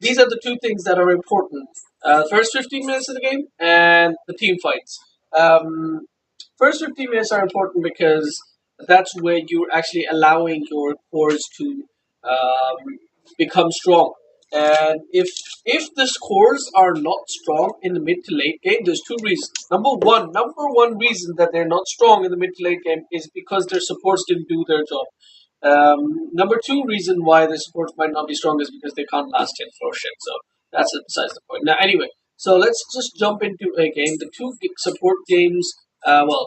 these are the two things that are important. First 15 minutes of the game and the team fights. First 15 minutes are important because that's where you're actually allowing your cores to become strong. And if the scores are not strong in the mid to late game, there's two reasons. Number one reason that they're not strong in the mid to late game is because their supports didn't do their job. Number two reason why the supports might not be strong is because they can't last hit for shit. So that's besides the point. Now, anyway, so let's just jump into a game. The two support games. Well,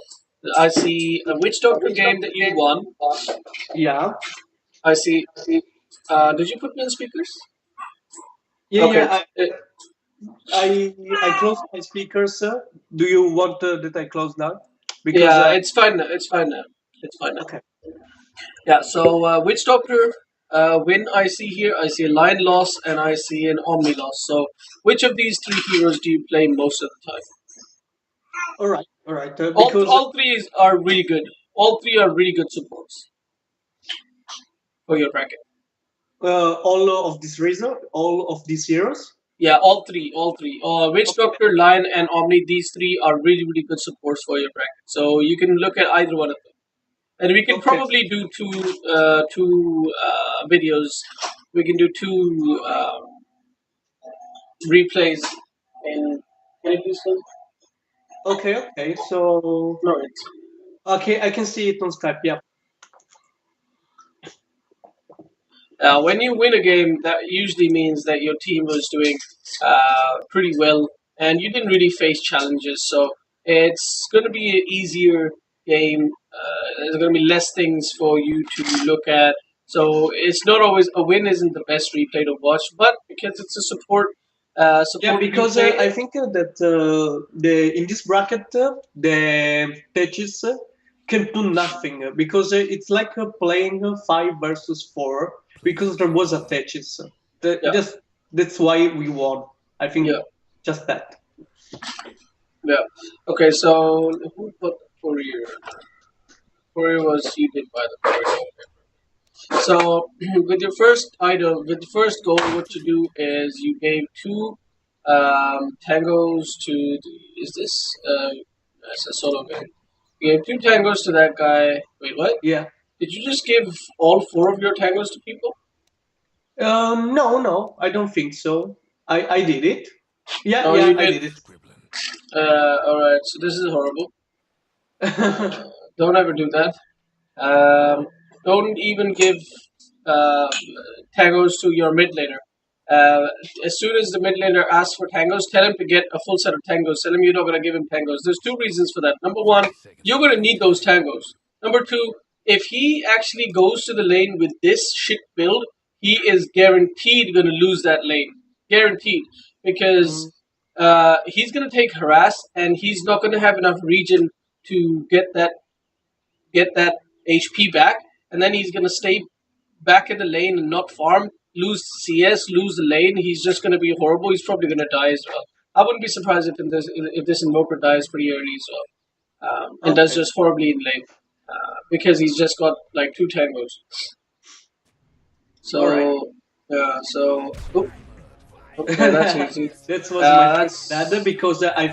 I see a Witch Doctor game that you won. Yeah. I see. Did you put me on speakers? Yeah, Okay. yeah. I closed my speakers. Do you want that I close now? Because Yeah, it's fine now. It's fine now. It's fine now. okay. Yeah. So Witch Doctor. Win I see here. I see a Lion loss and I see an Omni loss. So which of these three heroes do you play most of the time? All right, all right. All three are really good. All three are really good supports for your bracket. all of this reason, all of these heroes. Yeah, all three. Witch Doctor, Lion, and Omni. These three are really, really good supports for your bracket. So you can look at either one of them, and we can probably do two videos. We can do two replays. And can you please close? Okay. So No, it's okay, I can see it on Skype. Yeah. when you win a game, that usually means that your team was doing pretty well, and you didn't really face challenges. So it's going to be an easier game. There's going to be less things for you to look at. So it's not always a win. Isn't the best replay to watch, but because it's a support. Yeah, because I think that the in this bracket the Tetris can do nothing because it's like playing 5 versus 4 because there was a Tetris. That's why we won. I think just that. Yeah. Okay. So who put Fourier? Fourier was you did by the Fourier. So with your first item, with the first goal, what you do is you gave two tangos to. Is this? It's a solo game. You gave two tangos to that guy. Wait, what? Yeah. Did you just give all four of your tangos to people? No, I don't think so. I did it. Yeah, Oh, yeah, you I did. did it. All right. So this is horrible. Don't ever do that. Don't even give tangos to your mid laner. As soon as the mid laner asks for tangos, tell him to get a full set of tangos. Tell him you're not going to give him tangos. There's two reasons for that. Number one, you're going to need those tangos. Number two, if he actually goes to the lane with this shit build, he is guaranteed going to lose that lane. Guaranteed. Because he's going to take harass and he's not going to have enough regen to get that HP back, and then he's gonna stay back in the lane and not farm, lose CS, lose the lane. He's just gonna be horrible. He's probably gonna die as well. I wouldn't be surprised if this invoker dies pretty early as well, and does just horribly in lane because he's just got like two tangos. So yeah, so. Okay, that's easy. That was my bad because I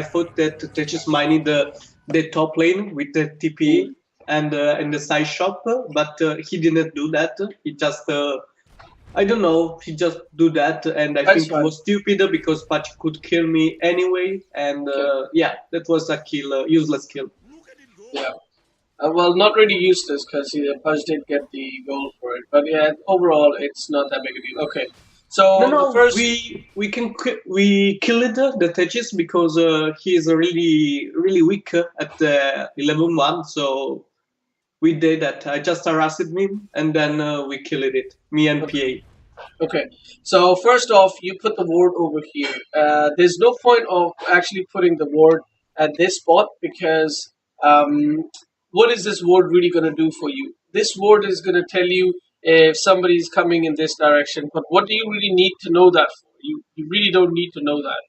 thought that Tetris mining the top lane with the TP and the side shop, but he didn't do that. He just I don't know. He just do that, and I think it was stupid because Patch could kill me anyway, and yeah, that was a useless kill. Yeah. Well, not really useless because Patch did get the goal for it, but yeah, overall it's not that big a deal. Okay. So no, the first we killed the Tetris because he is really weak at 11-1. So we did that. I just harassed him and then we killed it. Me and PA. Okay. So first off, you put the ward over here. There's no point of actually putting the ward at this spot because what is this ward really going to do for you? This ward is going to tell you if somebody's coming in this direction. But what do you really need to know that for? You really don't need to know that.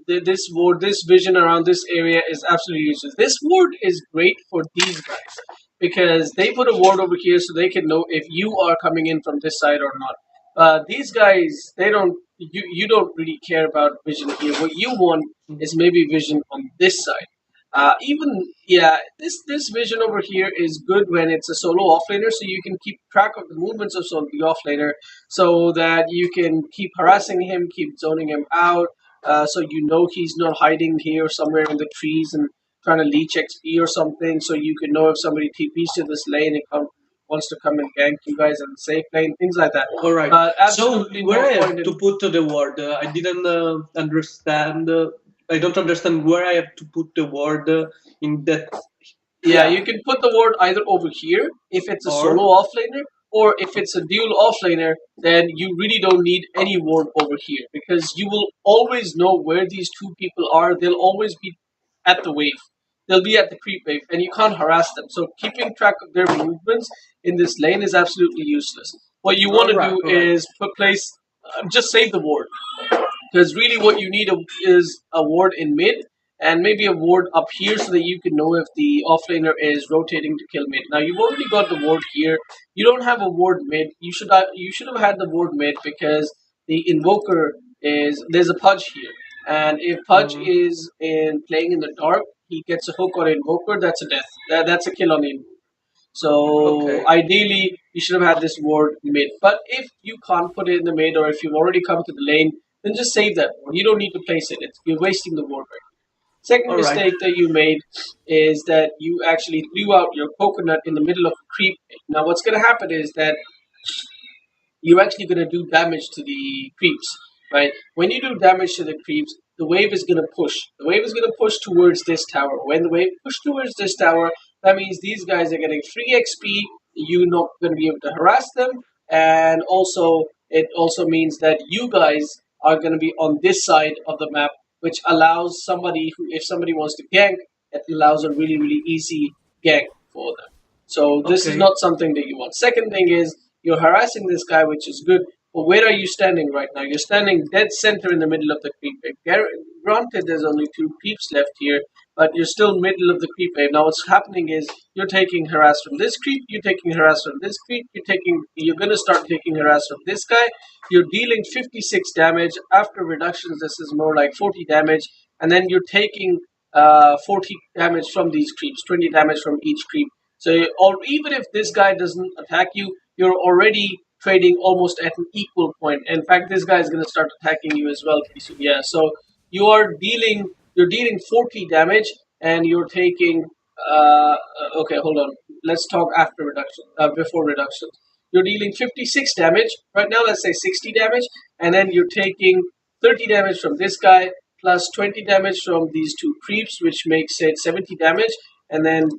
This ward, this vision around this area is absolutely useless. This ward is great for these guys because they put a ward over here so they can know if you are coming in from this side or not. These guys, they don't. You don't really care about vision here. What you want is maybe vision on this side. This vision over here is good when it's a solo offlaner, so you can keep track of the movements of the offlaner, so that you can keep harassing him, keep zoning him out, so you know he's not hiding here somewhere in the trees and trying to leech XP or something. So you can know if somebody TPs to this lane and wants to come and gank you guys in the safe lane, things like that. All right. So Absolutely where no I have point in. to put the word? I didn't understand. I don't understand where I have to put the word in that. Yeah, you can put the ward either over here if it's a solo offlaner, or if it's a dual offlaner, then you really don't need any ward over here because you will always know where these two people are. They'll always be at the wave. They'll be at the creep wave, and you can't harass them. So keeping track of their movements in this lane is absolutely useless. What you want to do is put place, just save the ward. Because really, what you need is a ward in mid and maybe a ward up here so that you can know if the offlaner is rotating to kill mid. Now you've already got the ward here. You don't have a ward mid. You should have had the ward mid because the invoker is there's a Pudge here, and if Pudge is in playing in the dark, he gets a hook on invoker. That's a death. That's a kill on the invoker. So ideally, you should have had this ward mid. But if you can't put it in the mid, or if you've already come to the lane, then just save that ward. You don't need to place it. You're wasting the ward right. Second mistake that you made is that you actually threw out your coconut in the middle of a creep. Now what's going to happen is that you're actually going to do damage to the creeps, right? When you do damage to the creeps, the wave is going to push. The wave is going to push towards this tower. When the wave push towards this tower, that means these guys are getting free XP. You're not going to be able to harass them, and also it also means that you guys are going to be on this side of the map, which allows somebody who, if somebody wants to gank, it allows a really easy gank for them. So this is not something that you want. Second thing is you're harassing this guy, which is good. But where are you standing right now? You're standing dead center in the middle of the creep wave. Granted, there's only 2 creeps left here, but you're still middle of the creep wave. Now, what's happening is you're taking harass from this creep, you're taking harass from this creep, you're gonna start taking harass from this guy. You're dealing 56 damage. After reductions, this is more like 40 damage, and then you're taking 40 damage from these creeps, 20 damage from each creep. So, or even if this guy doesn't attack you, you're already trading almost at an equal point. In fact, this guy is going to start attacking you as well pretty soon. Yeah, so you're dealing 40 damage, and you're taking. Okay, hold on. Let's talk after reduction. Before reduction, you're dealing 56 damage right now. Let's say 60 damage, and then you're taking 30 damage from this guy plus 20 damage from these 2 creeps, which makes it 70 damage. And then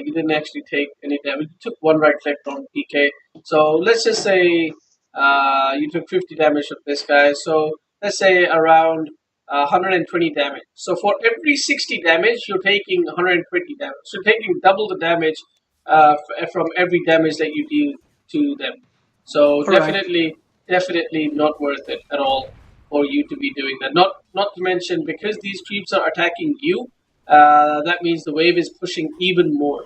you didn't actually take any damage. You took 1 right click from PK. So let's just say you took 50 damage from this guy. So let's say around 120 damage. So for every 60 damage, you're taking 120 damage. So you're taking double the damage from every damage that you deal to them. So definitely not worth it at all for you to be doing that. Not to mention, because these creeps are attacking you, that means the wave is pushing even more.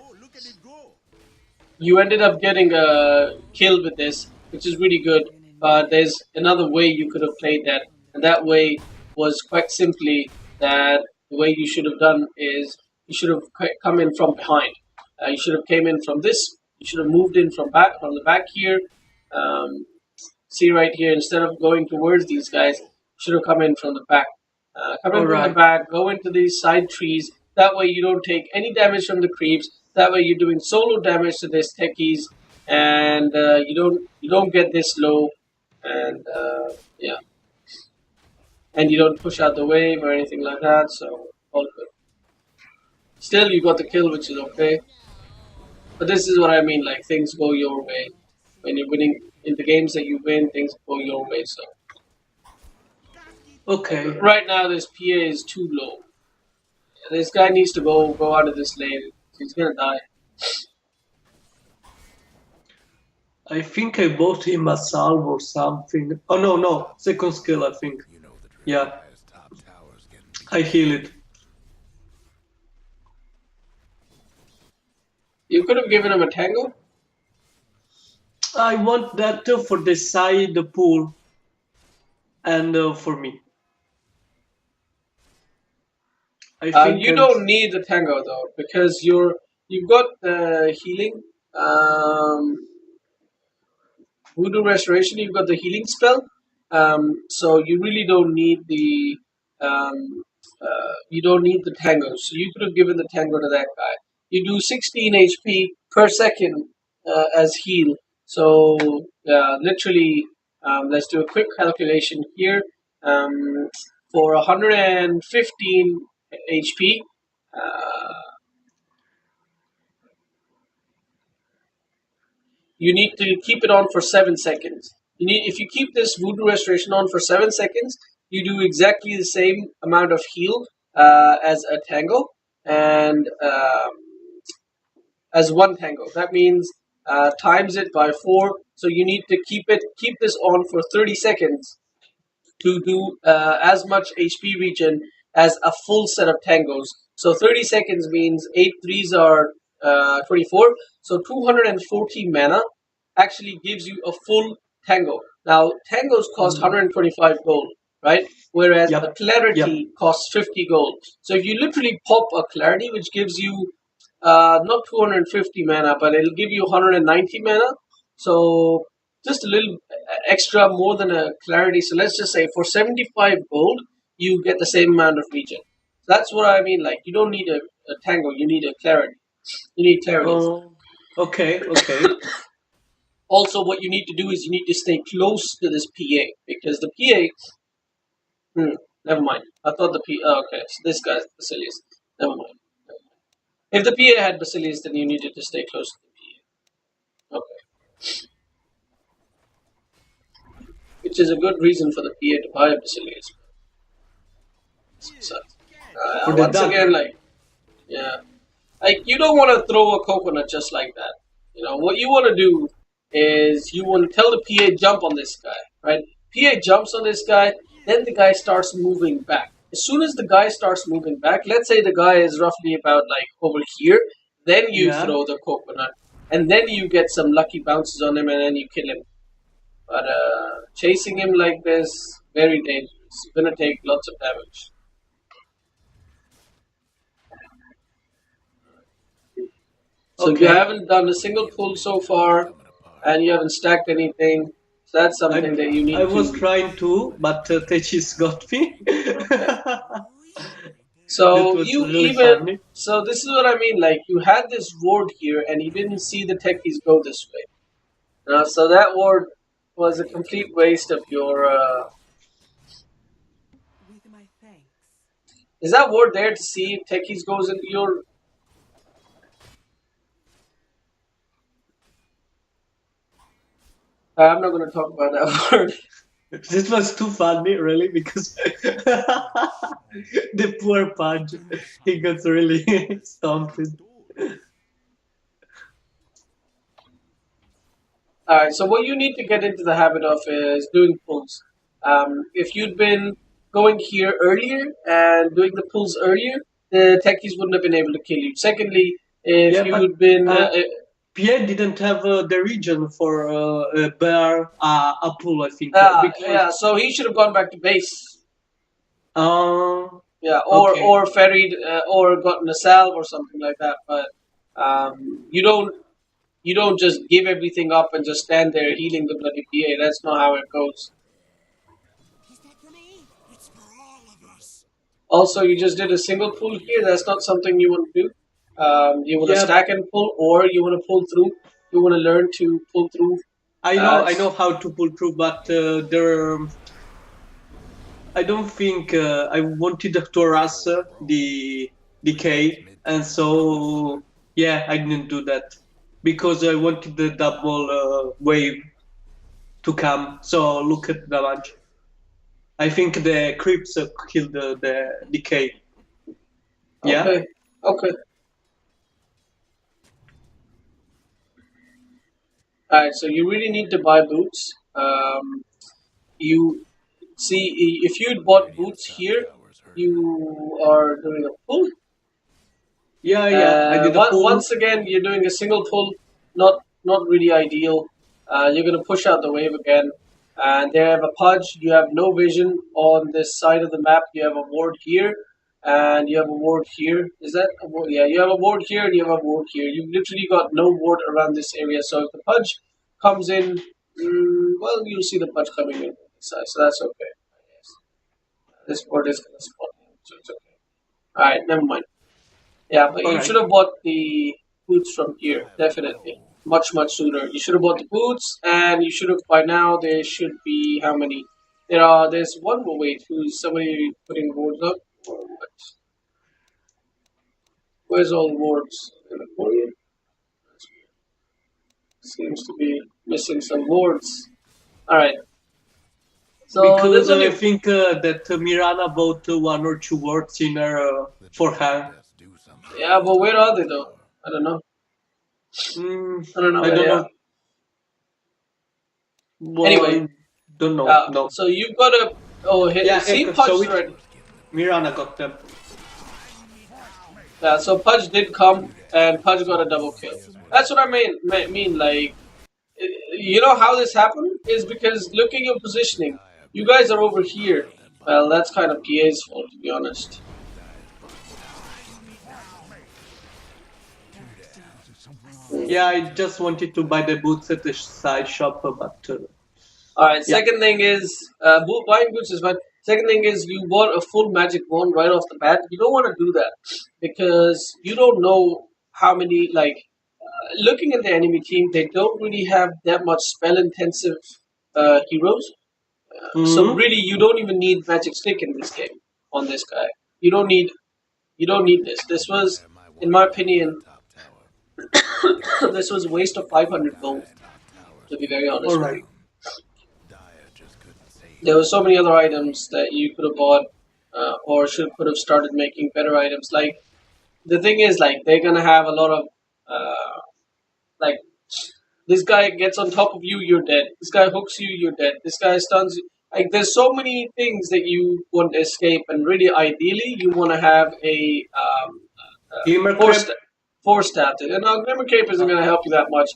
You ended up getting a kill with this, which is really good, but there's another way you could have played that, and that way was quite simply that the way you should have done is you should have come in from behind. You should have came in from this. You should have moved in from the back here. See right here, instead of going towards these guys, you should have come in from the back. Come in from the back, go into these side trees. That way you don't take any damage from the creeps. That way you're doing solo damage to these techies, and you don't get this low, and yeah, and you don't push out the wave or anything like that. So all good. Still, you got the kill, which is okay. But this is what I mean. Like, things go your way when you're winning in the games that you win. Things go your way. So right now, this PA is too low. This guy needs to go out of this lane. He's gonna die. I think I bought him a salve or something. Oh no, second skill I think. Yeah, I heal it. You could have given him a tango. I want that for the side pool and for me. I think You don't need the tango though because you've got the healing. Voodoo Restoration, you've got the healing spell. So you really don't need the you don't need the tango. So you could have given the tango to that guy. You do 16 HP per second as heal. So literally, let's do a quick calculation here. Um, for 115 HP, you need to keep it on for 7 seconds. If you keep this voodoo restoration on for 7 seconds, you do exactly the same amount of heal as a tango and as one tango. That means times it by 4. So you need to keep this on for 30 seconds to do as much HP regen as a full set of tangos. So 30 seconds means 8 threes are 24. So 240 mana actually gives you a full tango. Now, tangos cost 125 gold, right? Whereas a clarity costs 50 gold. So if you literally pop a clarity, which gives you not 250 mana, but it'll give you 190 mana. So just a little extra more than a clarity. So let's just say for 75 gold, you get the same amount of regen. So that's what I mean. Like, you don't need a tango, you need a clarity. You need clarity. Oh, okay. Also, what you need to do is you need to stay close to this PA because the PA. Never mind. I thought the PA. Oh, okay, so this guy's Basilius. Never mind. If the PA had Basilius, then you needed to stay close to the PA. Okay. Which is a good reason for the PA to buy a Basilius. So, once again, like you don't want to throw a coconut just like that. You know what you want to do is you want to tell the PA jump on this guy, right? PA jumps on this guy, then the guy starts moving back. As soon as the guy starts moving back, let's say the guy is roughly about like over here, then you throw the coconut, and then you get some lucky bounces on him, and then you kill him. But chasing him like this, very dangerous. You're gonna take lots of damage. So you haven't done a single pull so far, and you haven't stacked anything. So that's something that you need to... I was trying to, but Techis got me. So you really even... Funny. So this is what I mean, like, you had this ward here, and you didn't see the techies go this way. So that ward was a complete waste of your... Is that ward there to see if techies goes into your... I'm not going to talk about that word. This was too funny, really, because the poor Punch, he got really stomped. Alright, so what you need to get into the habit of is doing pulls. If you'd been going here earlier and doing the pulls earlier, the techies wouldn't have been able to kill you. Secondly, if you'd been... Pierre didn't have the region for bear a pull, I think. Yeah, so he should have gone back to base. Yeah, or ferried, or gotten a salve or something like that. But you don't just give everything up and just stand there healing the bloody PA. That's not how it goes. Also, you just did a single pull here. That's not something you want to do. You want to stack and pull, or you want to pull through. You want to learn to pull through. I know how to pull through, but I don't think I wanted to harass the decay, and so I didn't do that because I wanted the double wave to come. So look at the damage. I think the creeps killed the decay. Yeah. Okay. Alright, so you really need to buy boots. You see, if you'd bought boots here, you are doing a pull. Yeah, I did a pull. Once again, you're doing a single pull, not really ideal. You're gonna push out the wave again, and they have a pudge. You have no vision on this side of the map. You have a ward here, and you have a ward here. Is that a ward? Yeah, you have a ward here, and you have a ward here. You've literally got no ward around this area. So if the pudge comes in, well, you'll see the pudge coming in from this side. So that's okay. This ward is gonna spawn in, so it's okay. All right, never mind. Yeah, but All you right. should have bought the boots from here, definitely. Much sooner. You should have bought the boots, and you should have by now. There should be how many? There's one more. Wait, who's somebody putting wards up? Or what? Where's all the wards? In the Korean? Seems to be missing some wards. All right. So there's Because only I think that Mirana bought one or two words in her for her. yeah, but where are they though? I don't know. I don't know I where don't they are. know. Well, Anyway, I don't know. No. so you've got to Yeah, see so Pudge it already. Mirana got them. Yeah, so Pudge did come, and Pudge got a double kill. That's what I mean. Like, you know how this happened is because look at your positioning. You guys are over here. Well, that's kind of PA's fault, to be honest. Yeah, I just wanted to buy the boots at the side shop, but All right. yeah. Second thing is, buying boots is fine. Second thing is, you want a full magic wand right off the bat. You don't want to do that because you don't know how many. Like, looking at the enemy team, they don't really have that much spell intensive heroes. So Mhm. really, you don't even need magic stick in this game on this guy. You don't need this. This was, in my opinion, this was a waste of 500 gold. To be very All honest with right. you, there were so many other items that you could have bought, or should could have started making better items. Like the thing is, like they're gonna have a lot of, like this guy gets on top of you, you're dead. This guy hooks you, you're dead. This guy stuns you. Like there's so many things that you want to escape, and really, ideally, you want to have a Gamer force crab. force staff. And Glimmer Cape isn't going to help you that much.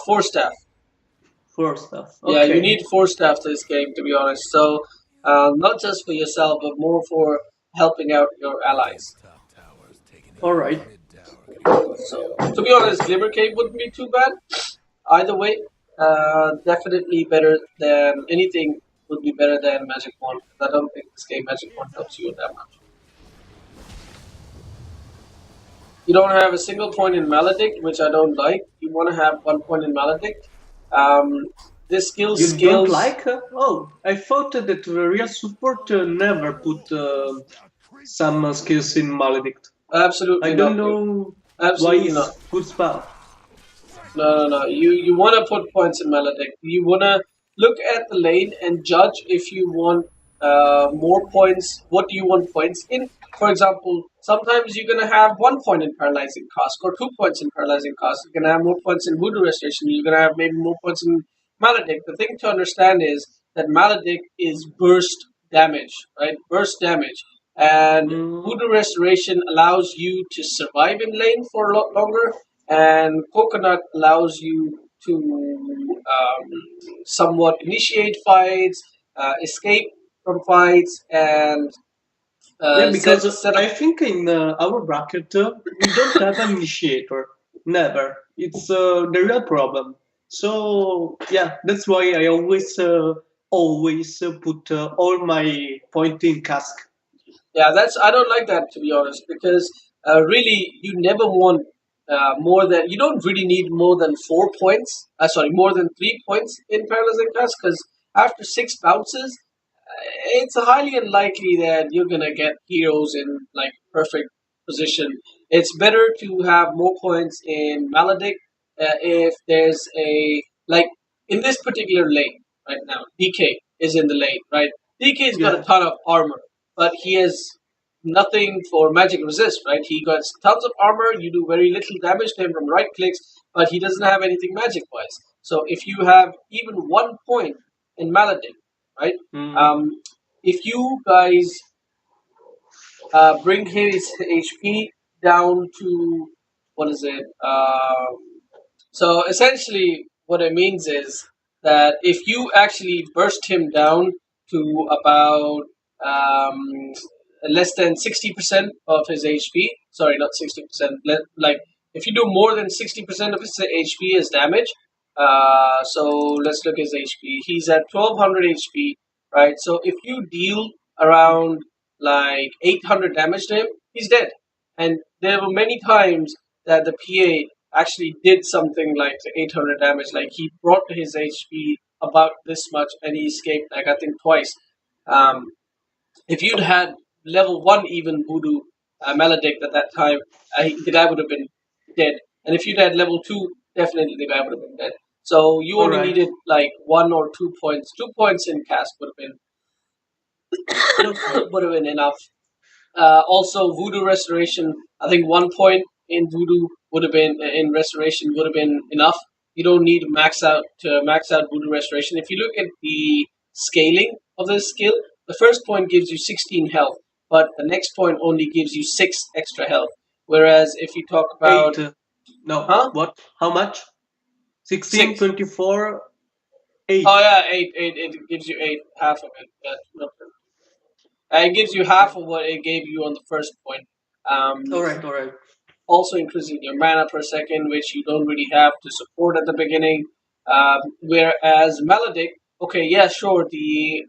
Force staff. For stuff. Yeah, you Okay. need force staff to this game, to be honest. So not just for yourself, but more for helping out your allies. All right. So to be honest, Glimmer Cape wouldn't be too bad. Either way, definitely better than anything would be better than Magic Wand. I don't think this game Magic Wand helps you that much. You don't have a single point in Maledict, which I don't like. You want to have 1 point in Maledict. This skill You don't scales like? Oh, I thought that the real support never put some skills in Maledict. I absolutely don't not. know why Absolutely not. it's good spell. No. You want to put points in Maledict. You want to look at the lane and judge if you want more points. What do you want points in? For example, sometimes you're going to have 1 point in Paralyzing Cask or 2 points in Paralyzing Cask. You're going to have more points in Voodoo Restoration. You're going to have maybe more points in Maledict. The thing to understand is that Maledict is burst damage, right? Burst damage. And Mm. Voodoo Restoration allows you to survive in lane for a lot longer, and Coconut allows you to somewhat initiate fights, escape from fights, and Yeah, because set up. I think in our bracket we don't have an initiator. Never. It's the real problem. So yeah, that's why I always put all my point in cask. Yeah, that's I don't like that, to be honest, because really you never want more than you don't really need more than 4 points. Sorry, more than 3 points in Paralyzing Cast, because after 6 bounces, it's highly unlikely that you're gonna get heroes in like perfect position. It's better to have more points in Maledict if there's a like in this particular lane right now. DK is in the lane, right? DK's got a Yeah. ton of armor, but he has nothing for magic resist, right? He got tons of armor. You do very little damage to him from right clicks, but he doesn't have anything magic wise. So if you have even 1 point in Maledict, right? Mm. Um, if you guys bring his HP down to what is it? So essentially, what it means is that if you actually burst him down to about less than 60% of his HP, sorry, not 60%, like if you do more than 60% of his HP as damage, so let's look at his HP. He's at 1200 HP, right? So if you deal around like 800 damage to him, he's dead. And there were many times that the PA actually did something like 800 damage. Like he brought his HP about this much and he escaped, like I think twice. Um, if you'd had level 1 even Voodoo Maledict at that time, the guy would have been dead. And if you'd had level 2, definitely the guy would have been dead. So you All only right. needed like 1 or 2 points. 2 points in cast Okay. would have been enough. Also, Voodoo Restoration. I think 1 point in Voodoo would have been in Restoration would have been enough. You don't need max out Voodoo Restoration. If you look at the scaling of this skill, the first point gives you 16 health, but the next point only gives you 6 extra health. Whereas if you talk about Eight. No. huh What? How much? 16, 6, 24, 8. oh yeah, eight, it gives you 8, half of it. Yeah, it gives you half of what it gave you on the first point. Um, All right. All right. Also increasing your mana per second, which you don't really have to support at the beginning. Whereas Maledict, okay, yeah, sure, the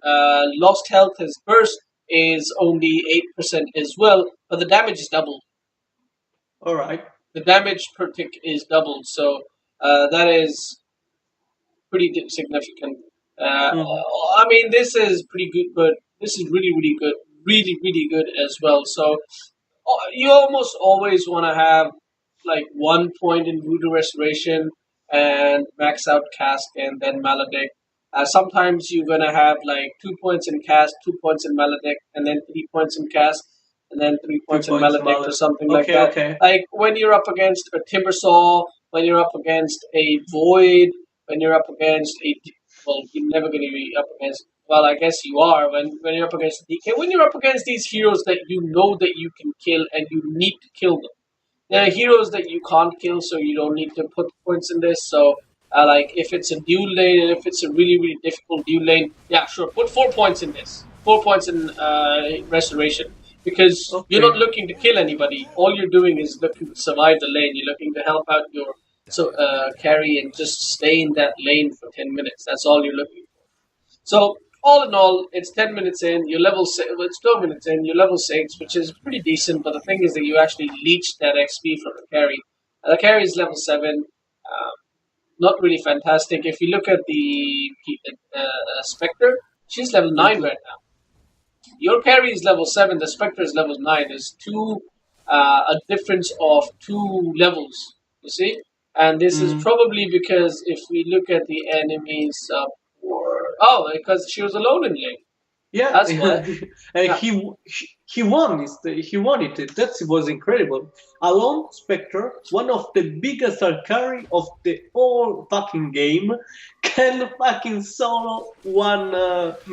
lost health as burst is only 8% as well, but the damage is doubled. All right. The damage per tick is doubled, so that is pretty significant. Mm-hmm. I mean, this is pretty good, but this is really, really good, really good as well. So you almost always want to have like 1 point in Voodoo Restoration and max out Cask and then Maledict. Sometimes you're gonna have like 2 points in Cask, 2 points in Maledict, and then 3 points in Cask, and then three Three points in points, Maledict or Mallet. something like Okay. that. Okay. Like when you're up against a Timbersaw, when you're up against a Void, when you're up against a well, you're never gonna be up against. Well, I guess you are when you're up against DK. When you're up against these heroes that you know that you can kill and you need to kill them. There are heroes that you can't kill, so you don't need to put points in this. So, like if it's a dual lane and if it's a really really difficult dual lane, yeah, sure, put 4 points in this. 4 points in restoration because you're Okay. not looking to kill anybody. All you're doing is looking to survive the lane. You're looking to help out your carry and just stay in that lane for 10 minutes. That's all you're looking for. So all in all, it's 10 minutes in. You're level six. Well, it's 12 minutes in. You're level 6, which is pretty decent. But the thing is that you actually leech that XP from the carry. The carry is level 7. Not really fantastic. If you look at the Spectre, she's level 9 Mm-hmm. right now. Your carry is level 7. The Spectre is level 9. There's a difference of 2 levels. You see, and this is Mm. probably because if we look at the enemies oh, because she was alone in lane. Yeah, That's why. and Yeah. he won it. He won it. That was incredible. Alone, Spectre, one of the biggest carry of the whole fucking game, can fucking solo one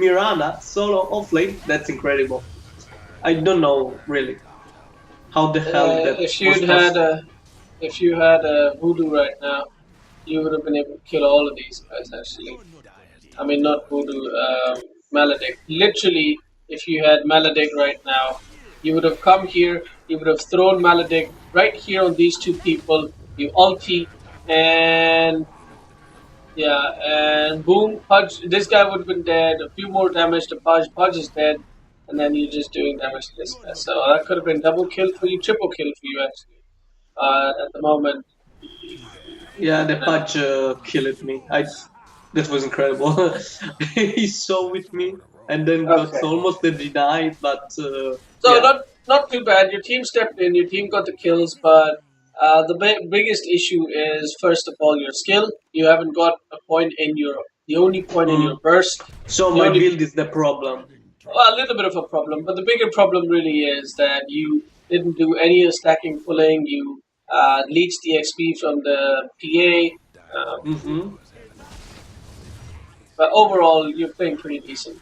Mirana solo offlane. That's incredible. I don't know really how the hell that If was you'd had possible. a if you had a voodoo right now, you would have been able to kill all of these guys. Actually, I mean not voodoo, maledict. Literally, if you had maledict right now, you would have come here. You would have thrown maledict right here on these two people. You ulti and yeah, and boom, Pudge. This guy would have been dead. A few more damage to Pudge. Pudge is dead, and then you're just doing damage to this guy. So that could have been double kill for you, triple kill for you actually. At the moment, Yeah, the and then patch killed me. That was incredible. He saw with me and then got okay. almost denied, but So yeah. not too bad. Your team stepped in. Your team got the kills, but the biggest issue is first of all your skill. You haven't got a point in your the only point in your Mm. burst. So The my only build is the problem. well, a little bit of a problem, but the bigger problem really is that you didn't do any stacking pulling. You leached the XP from the PA, Mm-hmm. but overall you're playing pretty decent.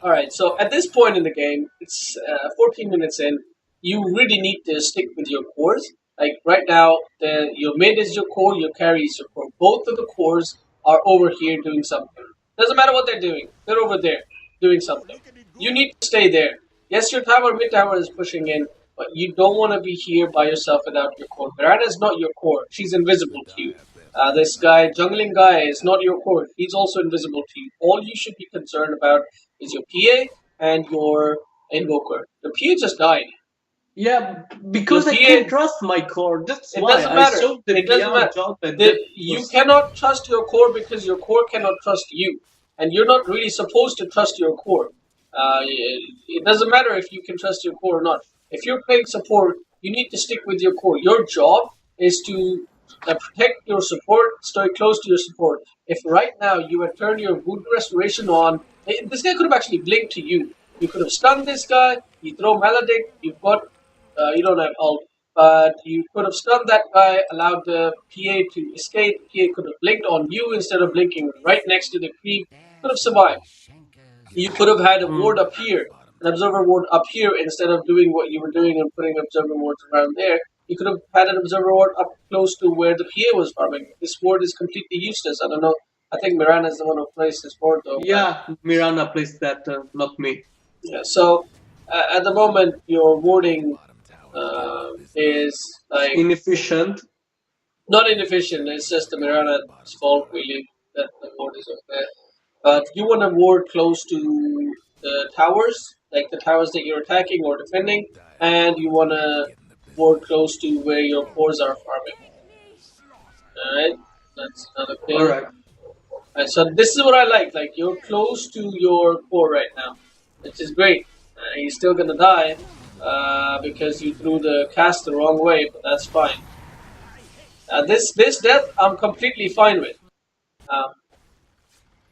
All right, so at this point in the game, it's 14 minutes in. You really need to stick with your cores. Like right now, your mid is your core, your carry is your core. Both of the cores are over here doing something. Doesn't matter what they're doing. They're over there doing something. You need to stay there. Yes, your tower, mid tower is pushing in, but you don't want to be here by yourself without your core. Miranda is not your core. She's invisible to you. This guy, jungling guy, is not your core. He's also invisible to you. All you should be concerned about is your PA and your invoker. The PA just died. Yeah, The because I can't PA, trust my core. That's it why doesn't I matter. saw the It doesn't PR matter. job and The, that you was cannot trust your core because your core cannot trust you, and you're not really supposed to trust your core. It doesn't matter if you can trust your core or not. If you're playing support, you need to stick with your core. Your job is to protect your support, stay close to your support. If right now you had turned your wound restoration on, this guy could have actually blinked to you. You could have stunned this guy. You throw maledict. You've got you don't have ult, but you could have stunned that guy, allowed the PA to escape. The PA could have blinked on you instead of blinking right next to the creep. Could have survived. You could have had a ward up here, an observer ward up here instead of doing what you were doing and putting observer wards around there. You could have had an observer ward up close to where the PA was farming. This ward is completely useless. I don't know. I think Miranda is the one who plays this ward though. yeah. Miranda plays that, not me. Yeah. So at the moment, your warding is like Inefficient. not inefficient. It's just the Mirana's fault, really, that the ward is up there. But you want to ward close to the towers, like the towers that you're attacking or defending, and you want to ward close to where your cores are farming. Alright, that's another thing. Alright. So this is what I like. Like, you're close to your core right now, which is great. He's still gonna die because you threw the cast the wrong way, but that's fine. This death I'm completely fine with.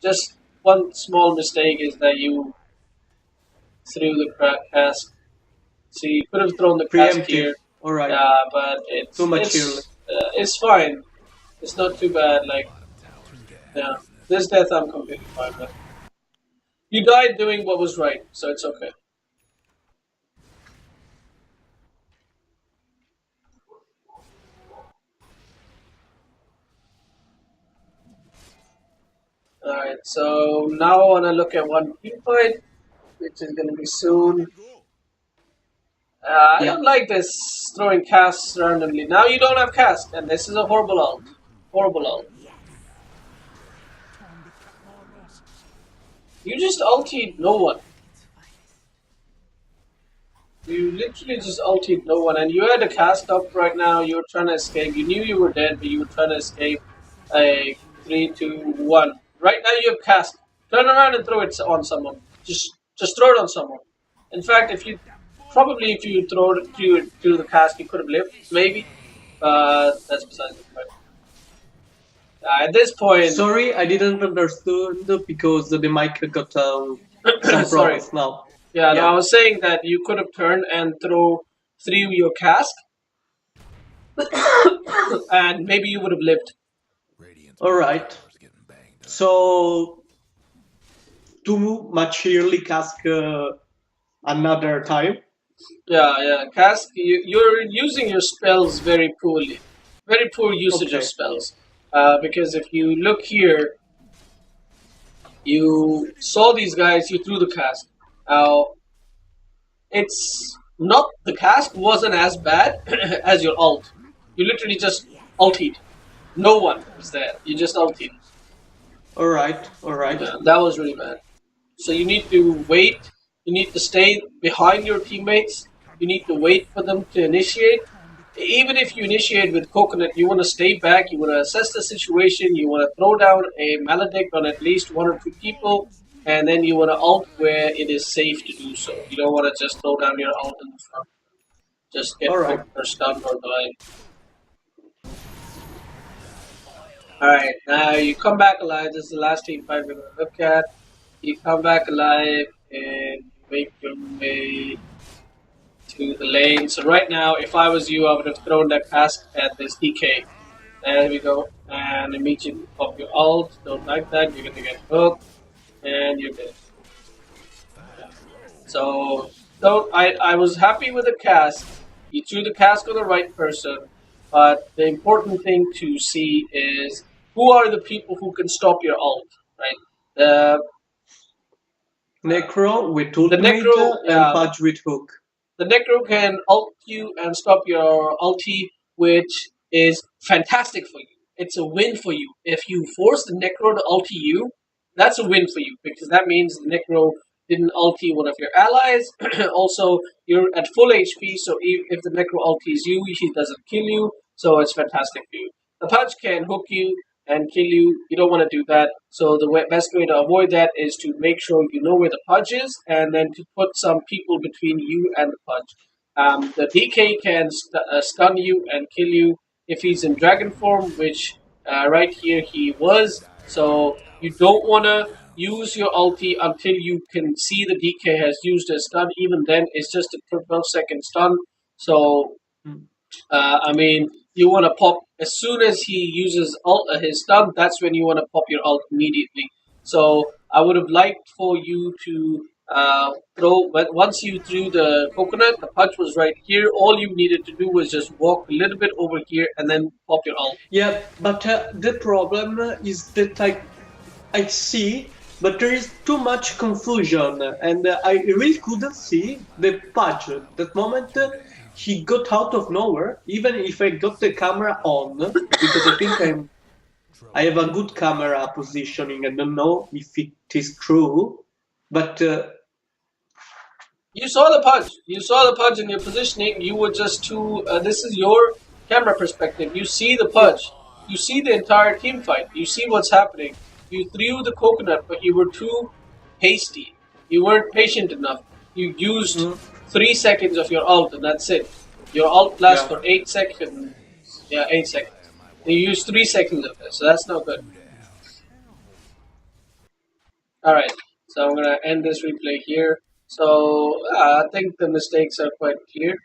Just one small mistake is that you threw the cast. So you could have thrown the cast Preemptive. here. Alright. But it's Too much it's fine. It's not too bad. Like, yeah, this death I'm completely fine with. You died doing what was right, so it's okay. Alright, so now I want to look at one team fight, which is going to be soon. I don't like this throwing casts randomly. Now you don't have cast, and this is a horrible ult. Horrible ult. You just ultied no one. You literally just ultied no one, and you had a cast up right now. You were trying to escape. You knew you were dead, but you were trying to escape. 3, 2, 1. Right now you have cast. Turn around and throw it on someone. Just throw it on someone. In fact, if you throw it through the cast, you could have lived, maybe. That's besides the point. At this point, Sorry, I didn't understand because the mic got some problems now. Yeah, no, I was saying that you could have turned and through your cask, and maybe you would have lived. Alright. So, too much early cask another time. Yeah, cask. You're using your spells very poorly. Very poor usage of spells. Because if you look here, you saw these guys, you threw the cask. Now, it's not, the cask wasn't as bad as your ult. You literally just ultied. No one was there. You just ultied. Alright. Yeah, that was really bad. So you need to wait. You need to stay behind your teammates. You need to wait for them to initiate. Even if you initiate with Coconut, you want to stay back. You want to assess the situation. You want to throw down a maledict on at least 1 or 2 people. And then you want to ult where it is safe to do so. You don't want to just throw down your ult in the front. Just get hooked or stunned or die. Alright, now you come back alive. This is the last team fight we're going to look at. You come back alive and make your way to the lane. So right now, if I was you, I would have thrown that cask at this DK. There we go. And immediately pop your ult. Don't like that. You're going to get hooked. And you're dead. So, I was happy with the cask. You threw the cask on the right person. But the important thing to see is who are the people who can stop your ult, right? The Necro with the ultimate necro, and yeah, Pudge with hook. the Necro can ult you and stop your ulti, which is fantastic for you. It's a win for you. If you force the Necro to ulti you, that's a win for you because that means the Necro didn't ulti one of your allies. Also, you're at full HP, so if the Necro ultis you, he doesn't kill you, so it's fantastic for you. The Punch can hook you and kill you. You don't want to do that. So the best way to avoid that is to make sure you know where the Pudge is, and then to put some people between you and the Pudge. The DK can stun you and kill you if he's in Dragon form, which right here he was. So you don't want to use your ulti until you can see the DK has used a stun. Even then, it's just a 12-second stun. So Mm. I mean, you want to pop as soon as he uses his stun. That's when you want to pop your ult immediately. So I would have liked for you to throw. But once you threw the coconut, the punch was right here. All you needed to do was just walk a little bit over here and then pop your ult. Yeah, but the problem is that I see, but there is too much confusion, and I really couldn't see the patch. That moment, he got out of nowhere. Even if I got the camera on, because I have a good camera positioning. I don't know if it is true, but You saw the punch. You saw the punch in your positioning. You were just too. This is your camera perspective. You see the yeah. punch. You see the entire team fight. You see what's happening. You threw the coconut, but you were too hasty. You weren't patient enough. You used Mm, 3 seconds of your ult, and that's it. Your ult lasts yeah. for 8 seconds. Yeah, 8 seconds. You used 3 seconds of it, so that's not good. All right, so I'm gonna end this replay here. So I think the mistakes are quite clear.